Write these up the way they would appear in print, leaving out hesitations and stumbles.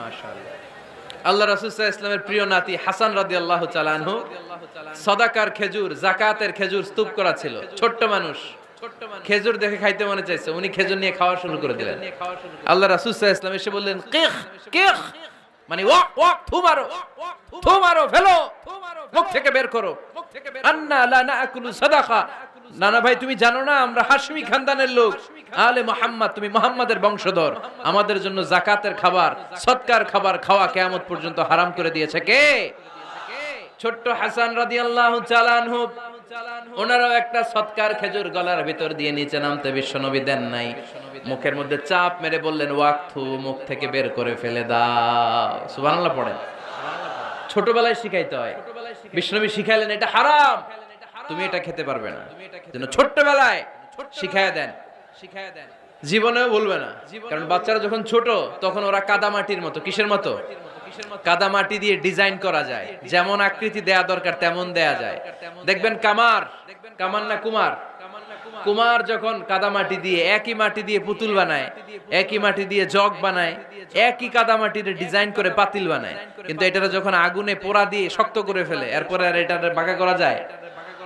মাশাআল্লাহ। আল্লাহ রাসূল সাল্লাল্লাহু আলাইহি ওয়াসাল্লামের প্রিয় নাতি হাসান রাদিয়াল্লাহু তাআলা আনহু সাদাকার খেজুর, যাকাতের খেজুর স্তূপ করা ছিল। ছোট্ট মানুষ, খেজুর দেখে খাইতে মনে চাইছে, উনি খেজুর নিয়ে খাওয়া শুরু করে দিলেন। আল্লাহ রাসূল সাল্লাল্লাহু আলাইহি ওয়াসাল্লাম এসে বললেন, কিখ কিখ, মানে ওয়াক ওয়াক, থু মারো, ফেলো, মুখ থেকে বের করো। আন্না লা নাকুলু সাদাকা, নানা ভাই তুমি জানো না আমরা হাশমি খানদানের লোক, আলে মুহাম্মদ, তুমি মুহাম্মাদের বংশধর, আমাদের জন্য যাকাতের খাবার, সদকার খাবার খাওয়া কিয়ামত পর্যন্ত হারাম করে দিয়েছে কে? ছোট্ট হাসান রাদিয়াল্লাহু তাআলা আনহু, ওনারও একটা সদকার খেজুর গলার ভিতর দিয়ে নিচে নামতে বিশ্বনবী দেন নাই, মুখের মধ্যে চাপ মেরে বললেন ওয়াক্থু, মুখ থেকে বের করে ফেলে দাও। সুবহানাল্লাহ পড়েন। ছোটবেলায় শিখাইতে হয়, বিশ্বনবী শিখাইলেন এটা হারাম, তুমি এটা খেতে পারবে না, যেন ছোট্টবেলায় শিখায় দেন, জীবনেও বলবে না। কারণ বাচ্চারা যখন ছোট তখন ওরা কাদামাটির মতো, কিসের মতো? কাদামাটি দিয়ে ডিজাইন করা যায়, যেমন আকৃতি দেয়া দরকার তেমন দেয়া যায়। দেখবেন কামার না কুমার, কুমার যখন কাদামাটি দিয়ে, একই মাটি দিয়ে পুতুল বানায়, একই মাটি দিয়ে জগ বানায়, একই কাদামাটির ডিজাইন করে পাতিল বানায়, কিন্তু এটা যখন আগুনে পোড়া দিয়ে শক্ত করে ফেলে, এরপরে আর এটা বাঁকা করা যায়,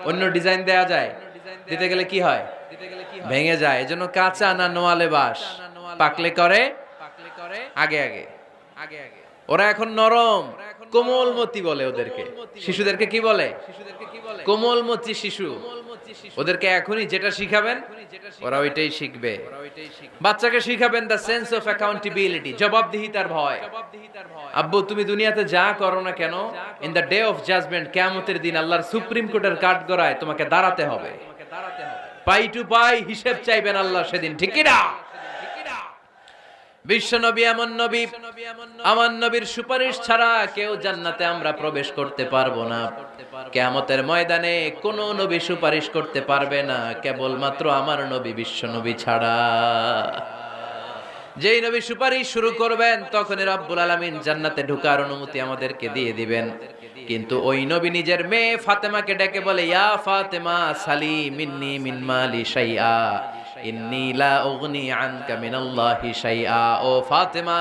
অন্য ডিজাইন দেয়া যায়, দিতে গেলে কি হয়? ভেঙে যায়। এজন্য কাঁচা না নোয়ালে বাস, পাকলে করে আগে আগে। ওরা এখন নরম, কোমলমতি বলে ওদেরকে, শিশুদেরকে কি বলে? কোমলমতি শিশু। ওদেরকে এখনই যেটা শিখাবেন ওরা ওইটাই শিখবে। বাচ্চাকে শিখাবেন দ্য সেন্স অফ অ্যাকাউন্টেবিলিটি, জবাবদিহিতার ভয়। আব্বু তুমি দুনিয়াতে যা করো না কেন, in the day of judgment, কিয়ামতের দিন আল্লাহর সুপ্রিম কোর্টের কাঠগড়ায় তোমাকে দাঁড়াতে হবে, পাই টু পাই হিসেব চাইবেন আল্লাহ সেদিন, ঠিক কি না? বিশ্ব নবী এমন নবী, আমার নবীর সুপারিশ ছাড়া কেউ জান্নাতে আমরা প্রবেশ করতে পারবো না। কিয়ামতের ময়দানে কোন নবী সুপারিশ করতে পারবে না, কেবলমাত্র আমার নবী বিশ্ব নবী ছাড়া। যেই নবী সুপারিশ শুরু করবেন তখনই রব্বুল আলামিন জান্নাতে ঢোকার অনুমতি আমাদেরকে দিয়ে দিবেন। কিন্তু ওই নবী নিজের মেয়ে ফাতেমাকে ডেকে বলে, ইয়া ফাতেমা সালি মিন্নি মিন মালি শাইআ ইন্নী লা উগনি আনকা মিনাল্লাহি শাইআ। ও ফাতেমা,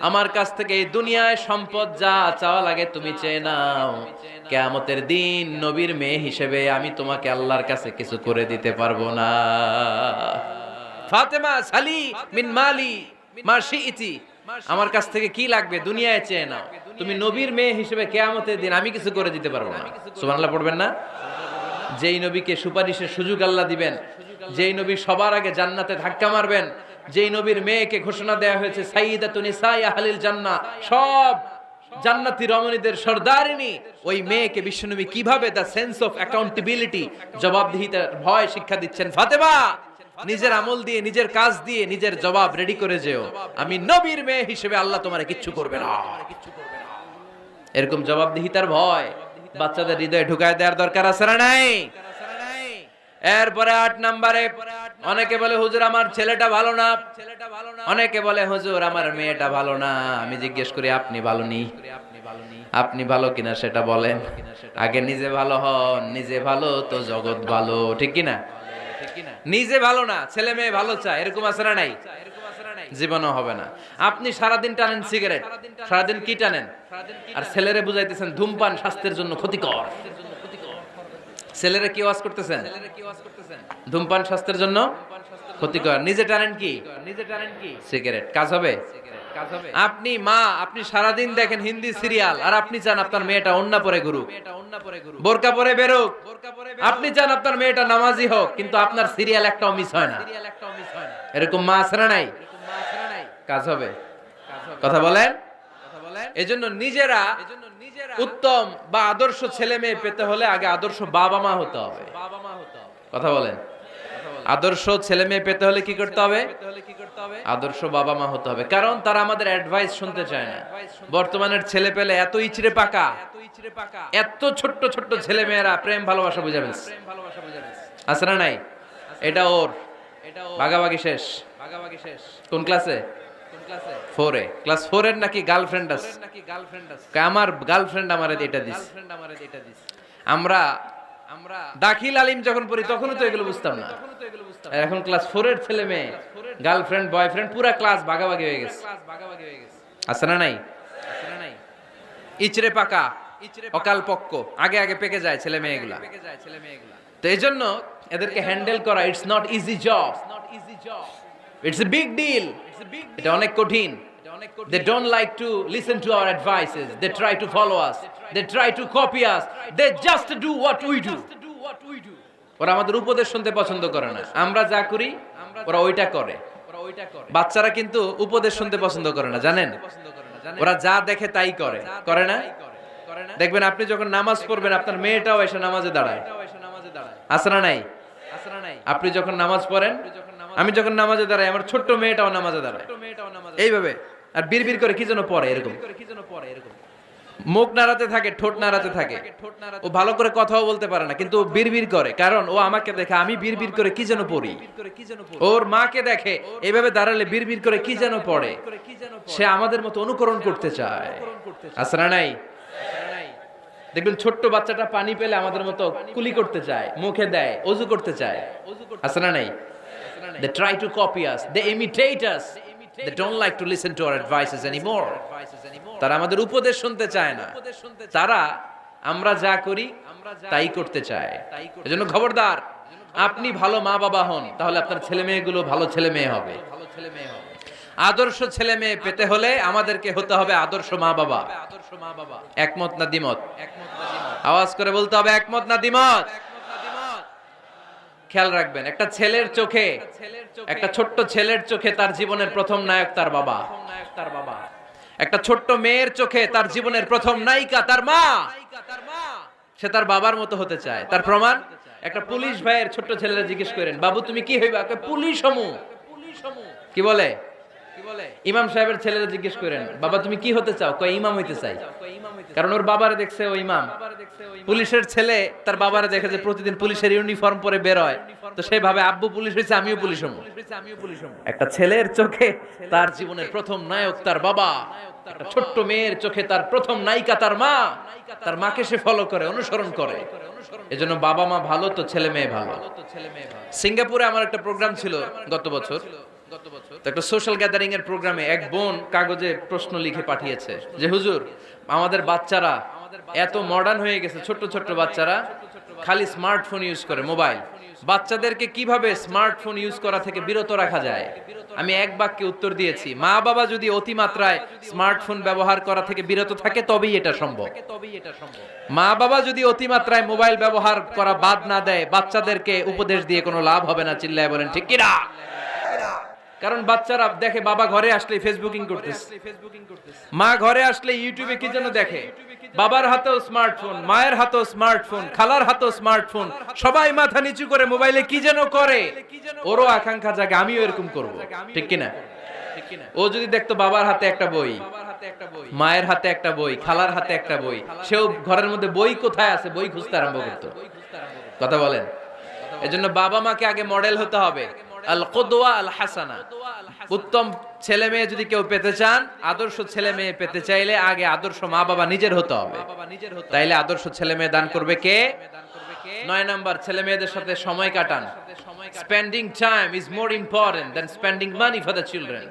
আমার কাছ থেকে এই দুনিয়ায় সম্পদ যা চাওয়া লাগে তুমি চেয়ে নাও, কিয়ামতের দিন নবীর মেয়ে হিসেবে আমি তোমাকে আল্লাহর কাছে কিছু করে দিতে পারবো না। ফাতেমা সালি মিন মালি মা শিইতি, আমার কাছ থেকে কি লাগবে দুনিয়ায় চেয়ে নাও, তুমি নবীর মেয়ে হিসেবে কিয়ামতের দিন আমি কিছু করে দিতে পারবো না। সুবহানাল্লাহ পড়বেন না? যেই নবীকে সুপারিশের সুযোগ আল্লাহ দিবেন, যেই নবী সবার আগে জান্নাতে ধাক্কা মারবেন, যেই নবীর মেয়েকে ঘোষণা দেয়া হয়েছে সাইয়্যিদাতুন নিসাই আহলিল জান্নাহ, সব জান্নাতি রমণীদের সর্দারিনী, ওই মেয়েকে বিশ্বনবী কিভাবে দ্য সেন্স অফ অ্যাকাউন্টেবিলিটি, জবাবদিহিতার ভয় শিক্ষা দিচ্ছেন। ফাতেমা, নিজের আমল দিয়ে, নিজের কাজ দিয়ে নিজের জবাব রেডি করে যেও, আমি নবীর মেয়ে হিসেবে আল্লাহ তোমারে কিচ্ছু করবে না। এরকম জবাবদিহিতার ভয় বাচ্চাদের হৃদয়ে ঢুকায় দেওয়ার দরকার আছে না নাই? এরপরে 8 নম্বরে, অনেকে বলে হুজুর আমার ছেলেটা ভালো না, অনেকে বলে হুজুর আমার মেয়েটা ভালো না। আমি জিজ্ঞেস করি আপনি ভালো নি? আপনি ভালো কিনা সেটা বলেন, আগে নিজে ভালো হন, নিজে ভালো তো জগৎ ভালো, ঠিক কিনা? নিজে ভালো না, ছেলে মেয়ে ভালো চায়, এরকম আছে না নাই? জীবনও হবে না। আপনি সারাদিন টানেন সিগারেট, সারাদিন কি টানেন, আর ছেলেরে বুঝাইতেছেন ধূমপান স্বাস্থ্যের জন্য ক্ষতিকর। ছেলেরে কি ওয়াজ করতেছেন? ধূমপান স্বাস্থ্যের জন্য ক্ষতিকর। নিজে টানেন কি? সিগারেট। কাজ হবে? আপনি মা, আপনি সারাদিন দেখেন হিন্দি সিরিয়াল, আর আপনি চান আপনার মেয়েটা ওন্না পরে ঘুরুক, বোরকা পরে বেরোক, আপনি চান আপনার মেয়েটা নামাজি হোক, কিন্তু আপনার সিরিয়াল একটাও মিস হয় না। এরকম মা আছে না নাই? কাজ হবে? কথা বলেন। এজন্য নিজেরা উত্তম বা আদর্শ ছেলে মেয়ে পেতে হলে আগে আদর্শ বাবা মা হতে হবে। কথা বলেন। আদর্শ ছেলে মেয়ে পেতে হলে কি করতে হবে? আদর্শ বাবা মা হতে হবে, কারণ তারা আমাদের অ্যাডভাইস শুনতে চায় না। বর্তমানের ছেলে পেলে এত ইচড়ে পাকা, এত ছোট্ট ছোট্ট ছেলে মেয়েরা প্রেম ভালোবাসা বুঝাবে আছে না নাই? এটা ওর ভাগাভাগি শেষ। কোন ক্লাসে? 4 এ। ক্লাস 4 এর নাকি গার্লফ্রেন্ড আছে? আমার গার্লফ্রেন্ড আমারে এটা দিস। আমরা দাখিল আলিম যখন পড়ি তখনও তো এগুলো বুঝতাম না। এখন ক্লাস 4 এর ছেলে মেয়ে গার্লফ্রেন্ড বয়ফ্রেন্ড পুরা ক্লাস ভাগাভাগি হয়ে গেছে। আছে না নাই? ইচড়ে পাকা, অকাল পক্ক, আগে আগে পেকে যায় ছেলে মেয়েগুলা। তো এই জন্য এদেরকে হ্যান্ডেল করা it's not easy job, it's a big deal. এটা অনেক কঠিন। They don't like to listen to our advices. They try to follow us. They try to copy us. They just do what we do. ওরা আমাদের উপদেশ শুনতে পছন্দ করে না। আমরা যা করি ওরা ওইটা করে। বাচ্চারা কিন্তু উপদেশ শুনতে পছন্দ করে না, জানেন? ওরা যা দেখে তাই করে, করে না? দেখবেন আপনি যখন নামাজ পড়বেন আপনার মেয়েটাও এসে নামাজে দাঁড়ায়, আছে না নাই? আপনি যখন নামাজ পড়েন, আমি যখন নামাজে দাঁড়াই, আমার ছোট্ট মেয়েটাও নামাজে দাঁড়ায় এইভাবে, আর বিড়বিড় করে কি যেন পড়ে, এরকম মুখ নাড়াতে থাকে, ঠোঁট নাড়াতে থাকে। ও ভালো করে কথাও বলতে পারে না, কিন্তু বিড়বিড় করে, কারণ ও আমাকে দেখে আমি বিড়বিড় করে কি যেন পড়ি। ওর মাকে দেখে এইভাবে দাঁড়ালে বিড়বিড় করে কি যেন পড়ে। সে আমাদের মতো অনুকরণ করতে চায়, আছে না নাই? দেখবেন ছোট্ট বাচ্চাটা পানি পেলে আমাদের মতো কুলি করতে চায়, মুখে দেয়, ওযু করতে চায়, আছে না নাই? They try to copy us, they imitate us, they don't like to listen to our advices anymore. তারা আমাদের উপদেশ শুনতে চায় না, তারা আমরা যা করি তাই করতে চায়। এজন্য খবরদার, আপনি ভালো মা বাবা হন, তাহলে আপনার ছেলে মেয়েগুলো ভালো ছেলে মেয়ে হবে। আদর্শ ছেলে মেয়ে পেতে হলে আমাদেরকে হতে হবে আদর্শ মা বাবা। একমত না দ্বিমত? আওয়াজ করে বলতে হবে একমত না দ্বিমত। খেয়াল রাখবেন, একটা ছেলের চোখে, একটা ছোট্ট ছেলের চোখে তার জীবনের প্রথম নায়ক তার বাবা। একটা ছোট্ট মেয়ের চোখে তার জীবনের প্রথম নায়িকা তার মা। সে তার বাবার মতো হতে চায়। তার প্রমাণ, একটা পুলিশ ভাইয়ের ছোট্ট ছেলেরা জিজ্ঞেস করেন, বাবু তুমি কি হইবা? পুলিশ হমু। কি বলে? ইমাম সাহেবের ছেলেরা জিজ্ঞেস করেন, বাবা তুমি কি হতে চাও? কয় ইমাম হইতে চাই। কারণ ওর বাবারে দেখছে ও ইমাম। পুলিশের ছেলে তার বাবারে দেখে যে প্রতিদিন পুলিশের ইউনিফর্ম পরে বের হয়, তো সে ভাবে আব্বু পুলিশ হয়েছে, আমিও পুলিশ হবো। একটা ছেলের চোখে তার জীবনের প্রথম নায়ক তার বাবা, একটা ছোট্ট মেয়ের চোখে তার প্রথম নায়িকা তার মা। তার মাকে সে ফলো করে, অনুসরণ করে। এজন্য বাবা মা ভালো তো ছেলে মেয়ে ভালো। সিঙ্গাপুরে আমার একটা প্রোগ্রাম ছিল গত বছর। তো একটা সোশ্যাল গ্যাদারিং এর প্রোগ্রামে এক বোন কাগজে প্রশ্ন লিখে পাঠিয়েছে যে হুজুর, আমাদের বাচ্চারা এত মডার্ন হয়ে গেছে, ছোট্ট ছোট্ট বাচ্চারা খালি স্মার্টফোন ইউজ করে, মোবাইল। বাচ্চাদেরকে কিভাবে স্মার্টফোন ইউজ করা থেকে বিরত রাখা যায়? আমি এক বাক্যে উত্তর দিয়েছি, মা বাবা যদি অতিমাত্রায় স্মার্টফোন ব্যবহার করা থেকে বিরত থাকে তবেই এটা সম্ভব। মা বাবা যদি অতিমাত্রায় মোবাইল ব্যবহার করা বাদ না দেয়, বাচ্চাদেরকে উপদেশ দিয়ে কোনো লাভ হবে না। চিল্লায় বলেন ঠিক কিনা? কারণ বাচ্চারা দেখে বাবা ঘরে আসলে ফেসবুকিং করতেছে, মা ঘরে আসলে ইউটিউবে কি যেন দেখে, বাবার হাতেও স্মার্টফোন, মায়ের হাতেও স্মার্টফোন, খালার হাতেও স্মার্টফোন, সবাই মাথা নিচু করে মোবাইলে কি যেন করে। ওরও আকাঙ্ক্ষা জাগে আমিও এরকম করব, ঠিক কিনা? ও যদি দেখতো বাবার হাতে একটা বই, মায়ের হাতে একটা বই, খালার হাতে একটা বই, সেও ঘরের মধ্যে বই কোথায় আছে বই খুঁজতে আরম্ভ করতো। কথা বলেন? এজন্য বাবা মাকে আগে মডেল হতে হবে। আল কুদওয়া আল হাসানা। উত্তম ছেলে মেয়ে যদি কেউ পেতে চান, আদর্শ ছেলে মেয়ে পেতে চাইলে আগে আদর্শ মা বাবা নিজের হতে হবে। তাইলে আদর্শ ছেলে মেয়ে দান করবে কে? 9 নাম্বার, ছেলে মেয়েদের সাথে সময় কাটান। Spending time is more important than spending money for the children.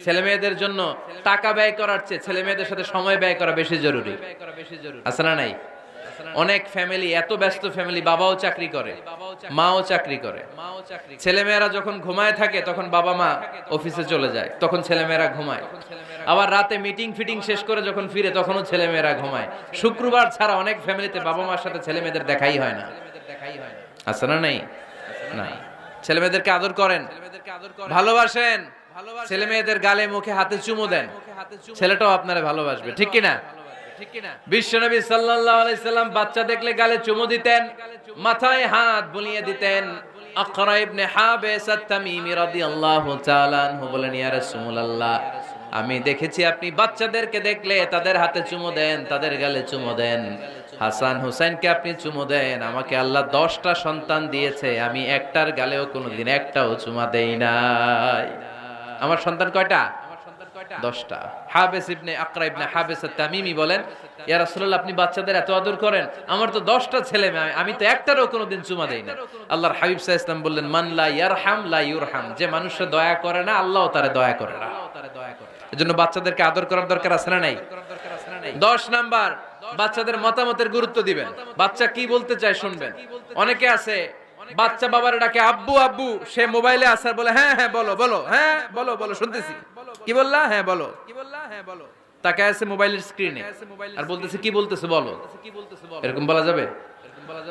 ছেলে মেয়েদের জন্য টাকা ব্যয় করার চেয়ে ছেলে মেয়েদের সাথে সময় ব্যয় করা বেশি জরুরি। আছে না নাই? অনেক ফ্যামিলি, এত ব্যস্ত ফ্যামিলি, বাবাও চাকরি করে, মাও চাকরি করে। ছেলেমেয়েরা যখন ঘুমায় থাকে তখন বাবা মা অফিসে চলে যায়, তখন ছেলেমেয়েরা ঘুমায়। আবার রাতে মিটিং ফিটিং শেষ করে যখন ফিরে তখনও ছেলেমেয়েরা ঘুমায়। শুক্রবার ছাড়া অনেক ফ্যামিলিতে বাবা মার সাথে ছেলেমেয়েদের দেখাই হয় না। আছে না নাই? নাই। ছেলেমেয়েদেরকে আদর করেন, ভালোবাসেন, ছেলে মেয়েদের গালে মুখে হাতে চুমু দেন, ছেলেটাও আপনারা ভালোবাসবে, ঠিক কিনা? বিশ্বনবী সাল্লাল্লাহু আলাইহি সাল্লাম বাচ্চা দেখলে গালে চুমু দিতেন, মাথায় হাত বুলিয়ে দিতেন। আকরা ইবনে হাবিস আত-তামিমি রাদিয়াল্লাহু তাআলা আনহু বলেন, ইয়া রাসূলুল্লাহ, আমি দেখেছি আপনি বাচ্চাদেরকে দেখলে তাদের হাতে চুমু দেন, তাদের গালে চুমু দেন। হাসান হুসাইনকে আপনি চুমু দেন। আমাকে আল্লাহ 10টা সন্তান দিয়েছে, আমি একটার গালেও কোনোদিন একটাও চুমা দেই নাই। আমার সন্তান কয়টা? 10টা। হাবিস ইবনে আকরা ইবনে হাবিস আত-তামিমি বলেন, ইয়া রাসূলুল্লাহ, আপনি বাচ্চাদের এত আদর করেন, আমার তো 10টা ছেলে মেয়ে, আমি তো একটারও কোনোদিন চুমা দেই না। আল্লাহর হাবিব সাল্লাল্লাহু আলাইহি ওয়াসাল্লাম বললেন, মান লা ইয়ারহাম লা ইউরহাম, যে মানুষে দয়া করে না আল্লাহও তারে দয়া করে না। এজন্য বাচ্চাদেরকে আদর করার দরকার আছে না নাই? 10 নাম্বার, বাচ্চাদের মতামতের গুরুত্ব দিবেন। বাচ্চা কি বলতে চায় শুনবেন। অনেকে আছে বাচ্চা বাবার ডাকে আব্বু আব্বু, সে মোবাইলে আসার বলে হ্যাঁ হ্যাঁ বলো বলো, হ্যাঁ বলো বলো শুনতেছি, কি বললা, হ্যাঁ বলো, তাকে আছে মোবাইলের স্ক্রিনে আর বলতেছে কি বলতেছে বলো, এরকম বলা যাবে?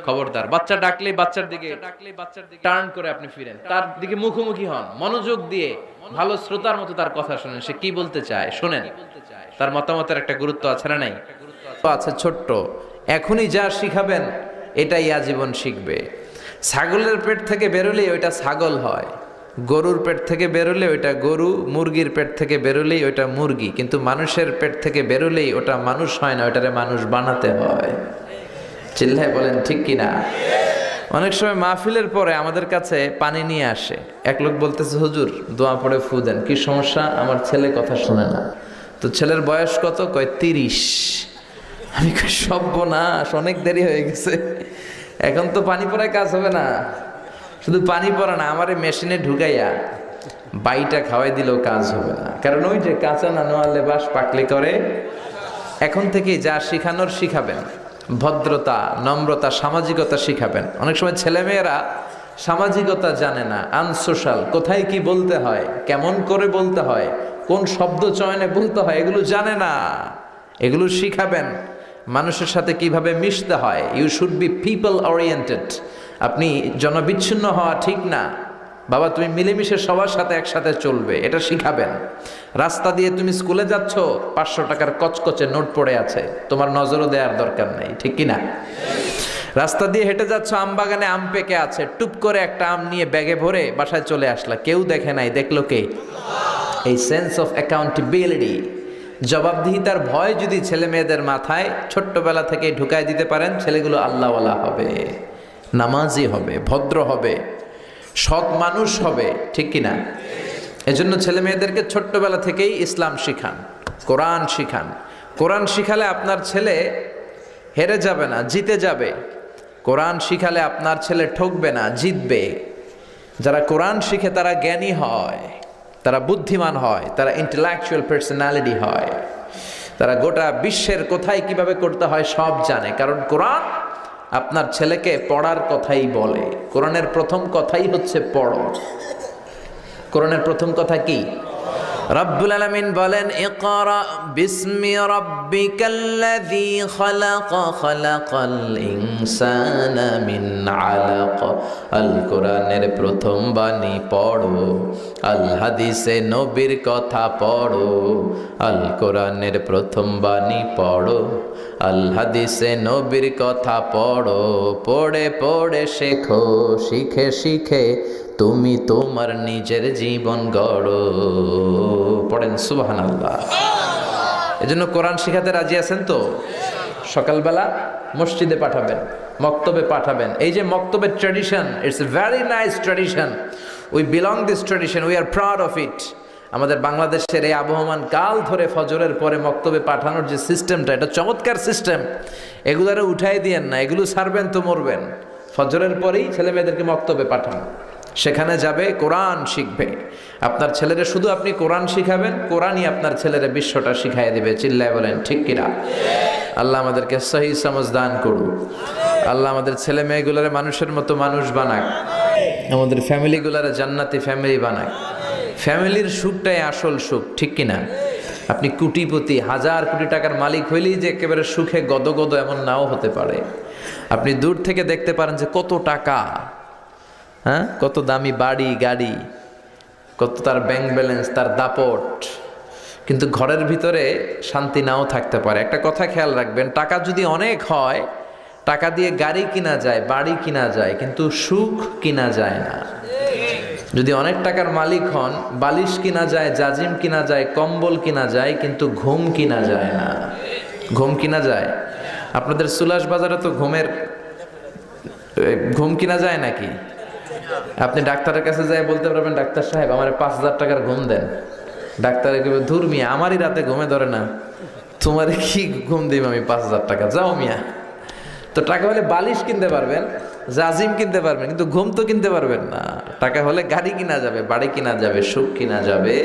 খবরদার, বাচ্চা ডাকলে বাচ্চার দিকে টার্ন করে আপনি ফিরেন, তার দিকে মুখোমুখি হন, মনোযোগ দিয়ে ভালো শ্রোতার মতো তার কথা শুনেন, সে কি বলতে চায় শুনেন। তার মতামতের একটা গুরুত্ব আছে না নাই? আছে ছোট্ট, এখনই যা শিখাবেন এটাই আজীবন শিখবে। ছাগলের পেট থেকে বেরোলেই ওইটা ছাগল হয়, গরুর পেট থেকে বেরোলে ওইটা গরু, মুরগির পেট থেকে বেরোলেই ওইটা মুরগি, কিন্তু মানুষের পেট থেকে বেরোলেই ওটা মানুষ হয় না, ওইটারে মানুষ বানাতে হয়। চিল্লায় বলেন ঠিক কিনা? অনেক সময় মাহফিলের পরে আমাদের কাছে পানি নিয়ে আসে, এক লোক বলতেছে হুজুর দোয়া পড়ে ফু দেন, কি সমস্যা? আমার ছেলে কথা শুনে না। তো ছেলের বয়স কত? কয় 30। আমি কই সর্বনাশ, অনেক দেরি হয়ে গেছে, এখন তো পানি পড়ায় কাজ হবে না। শুধু পানি পড়া না, আমারে মেশিনে ঢুকাইয়া বাইটা খাওয়াই দিলেও কাজ হবে না, কারণ ওই যে কাঁচা না নোয়ালে বাস পাকলে করে। এখন থেকেই যা শিখানোর শিখাবেন, ভদ্রতা, নম্রতা, সামাজিকতা শিখাবেন। অনেক সময় ছেলেমেয়েরা সামাজিকতা জানে না, আনসোশাল, কোথায় কি বলতে হয়, কেমন করে বলতে হয়, কোন শব্দ চয়নে বলতে হয়, এগুলো জানে না। এগুলো শিখাবেন। মানুষের সাথে কিভাবে মিশতে হয়। You should be people oriented. আপনি জনবিচ্ছিন্ন হওয়া ঠিক না বাবা, তুমি মিলেমিশে সবার সাথে একসাথে চলবে, এটা শিখাবেন। রাস্তা দিয়ে তুমি স্কুলে যাচ্ছ, 500 টাকার কচকচে নোট পড়ে আছে, তোমার নজরও দেওয়ার দরকার নেই, ঠিক কিনা? রাস্তা দিয়ে হেঁটে যাচ্ছ, আম বাগানে আম পেকে আছে, টুপ করে একটা আম নিয়ে ব্যাগে ভরে বাসায় চলে আসলা, কেউ দেখে নাই, দেখলো কে? এই সেন্স অফ অ্যাকাউন্টেবিলিটি, জবাবদিহিতার ভয় যদি ছেলে মেয়েদের মাথায় ছোট্টবেলা থেকে ঢুকায় দিতে পারেন, ছেলেগুলো আল্লাহওয়ালা হবে, নামাজি হবে, ভদ্র হবে, সৎ মানুষ হবে, ঠিক কিনা? এজন্য ছেলে মেয়েদেরকে ছোট্টবেলা থেকেই ইসলাম শিখান, কোরআন শিখান। কোরআন শিখালে আপনার ছেলে হেরে যাবে না, জিতে যাবে। কোরআন শিখালে আপনার ছেলে ঠকবে না, জিতবে। যারা কোরআন শিখে তারা জ্ঞানী হয়, তারা বুদ্ধিমান হয়, তারা ইন্টেলেকচুয়াল পার্সোনালিটি হয়, তারা গোটা বিশ্বের কোথায় কিভাবে করতে হয় সব জানে, কারণ কোরআন আপনার ছেলেকে পড়ার কথাই বলে। কোরআনের প্রথম কথাই হচ্ছে পড়ো। কোরআনের প্রথম কথা কি? রব্বুল আলামিন বলেন, ইকরা বিসমি রাব্বিকাল্লাযী খালাক, খালাকাল ইনসানা মিন আলাক। আল কোরআনের প্রথম বাণী পড়ো, আল হাদিসে নবীর কথা পড়ো। আল কোরআনের প্রথম বাণী পড়ো, আল হাদিসে নবীর কথা পড়ো। পড়ে পড়ে শেখো, শিখে শিখে তুমি তোমার নিজের জীবন গড়ো। পড়েন সুবহানাল্লাহ। এজন্য কোরআন শিখাতে রাজি আছেন তো? সকালবেলা মসজিদে পাঠাবেন, মক্তবে পাঠাবেন। এই যে মক্তবের tradition, it's a very nice tradition. We belong this tradition, we are proud of it. আমাদের বাংলাদেশের এই আবহমান কাল ধরে ফজরের পরে মক্তবে পাঠানোর যে সিস্টেমটা, এটা চমৎকার সিস্টেম। এগুলারে উঠাই দিয়েন না, এগুলো ছাড়বেন তো মরবেন। ফজরের পরেই ছেলে মেয়েদেরকে মক্তবে পাঠান, সেখানে যাবে, কোরআন শিখবে। আপনার ছেলেরা শুধু আপনি কোরআন শিখাবেন, কোরআনই আপনার ছেলেরা বিশ্বটা শিখাই দেবে। চিল্লায় বলেন ঠিক কিনা? আল্লাহ আমাদেরকে সহি সমঝ দান করুন। আল্লাহ আমাদের ছেলে মেয়েগুলোরে মানুষের মতো মানুষ বানাক, আমাদের ফ্যামিলিগুলোরে জান্নাতি ফ্যামিলি বানাক। ফ্যামিলির সুখটাই আসল সুখ, ঠিক কিনা? আপনি কোটিপতি, 1000 কোটি টাকার মালিক হইলেই যে একেবারে সুখে গদগদ এমন নাও হতে পারে। আপনি দূর থেকে দেখতে পারেন যে কত টাকা, হ্যাঁ, কত দামি বাড়ি গাড়ি, কত তার ব্যাংক ব্যালেন্স, তার দাপট, কিন্তু ঘরের ভিতরে শান্তি নাও থাকতে পারে। একটা কথা খেয়াল রাখবেন, টাকা যদি অনেক হয়, টাকা দিয়ে গাড়ি কিনা যায়, বাড়ি কিনা যায়, কিন্তু সুখ কিনা যায় না। যদি অনেক টাকার মালিক হন, বালিশ কিনা যায়, জাজিম কিনা যায়, কম্বল কিনা যায়, কিন্তু ঘুম কিনা যায় না। ঘুম কিনা যায়? আপনাদের সুলাস বাজারে তো ঘুম কিনা যায় নাকি? আপনি ডাক্তারের কাছে যাই বলতে পারবেন, ডাক্তার সাহেব আমার 5000 টাকার ঘুম দেন। ডাক্তার একেবারে ধুর মিয়া, আমারই রাতে ঘুমে ধরে না, তোমার কি ঘুম দিব আমি 5,000 টাকা, যাও মিয়া। তো টাকা হলে বালিশ কিনতে পারবেন, জাজিম কিনতে পারবেন, কিন্তু ঘুম তো কিনতে পারবেন না। টাকা হলে গাড়ি কিনা যাবে, বাড়ি কিনা যাবে, সুখ কিনা যাবে।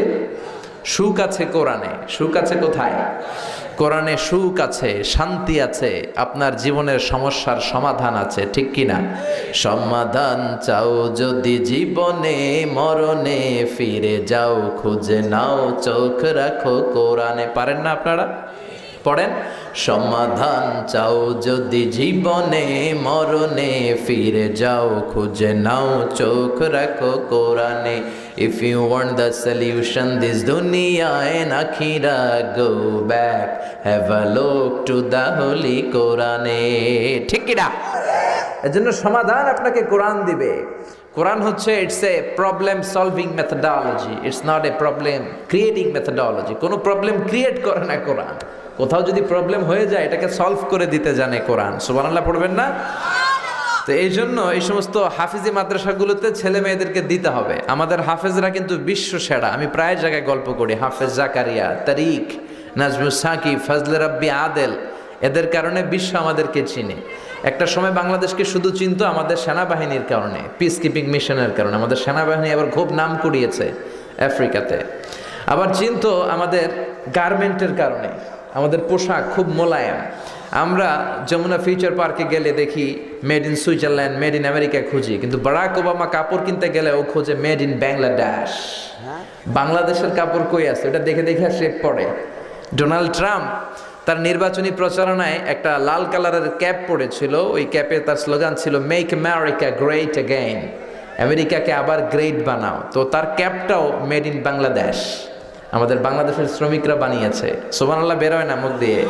সুখ আছে কোরআনে। সুখ আছে কোথায়? কোরআনে সুখ আছে, শান্তি আছে, আপনার জীবনের সমস্যার সমাধান আছে, ঠিক কিনা? সমাধান চাও যদি জীবনে, মরণে ফিরে যাও, খুঁজে নাও, চোখ রাখো কোরআনে। পারেন না আপনারা? পড়েন। সমাধান চাও যদি জীবনে, মরণে ফিরে যাও, খুঁজে নাও, চোখ রাখো কোরআনে। If you want the solution this dunya and akhira, go back, have a look to the holy Quran. ঠিক কি না? এজন্য সমাধান আপনাকে কোরআন দিবে। কোরআন হচ্ছে it's a problem solving methodology, it's not a problem creating methodology. কোনো প্রবলেম ক্রিয়েট করে না কোরআন। কোথাও যদি প্রবলেম হয়ে যায় এটাকে সলভ করে দিতে জানে কোরআন। সুবহানাল্লাহ পড়বেন না? তো এই জন্য এই সমস্ত হাফিজি মাদ্রাসাগুলোতে ছেলে মেয়েদেরকে দিতে হবে। আমাদের হাফেজরা কিন্তু বিশ্ব সেরা। আমি প্রায় জায়গায় গল্প করি, হাফেজ জাকারিয়া, তারিক, নাজমুস সাকিব, ফজলে রাব্বি আদেল, এদের কারণে বিশ্ব আমাদেরকে চিনে। একটা সময় বাংলাদেশকে শুধু চিনতো আমাদের সেনাবাহিনীর কারণে, পিস কিপিং মিশনের কারণে। আমাদের সেনাবাহিনী আবার খুব নাম কুড়িয়েছে আফ্রিকাতে। আবার চিনতো আমাদের গার্মেন্টের কারণে, আমাদের পোশাক খুব মোলায়েম। আমরা যমুনা ফিউচার পার্কে গেলে দেখি made in Switzerland, made in America খুঁজি, কিন্তু বারাক ওবামা কাপড় কিনতে গেলে ও খোঁজে মেড ইন বাংলাদেশ। বাংলাদেশের কাপড় কই আছে ওটা দেখে দেখে সে পড়ে। ডোনাল্ড ট্রাম্প তার নির্বাচনী প্রচারণায় একটা লাল কালারের ক্যাপ পরেছিল। ওই ক্যাপে তার স্লোগান ছিল মেক আমেরিকা গ্রেট অ্যাগেইন, আমেরিকাকে আবার গ্রেট বানাও। তো তার ক্যাপটাও মেড ইন বাংলাদেশ, আমাদের বাংলাদেশের শ্রমিকরা বানিয়েছে। সুবহানাল্লাহ বেরোয় না মুখ দিয়ে।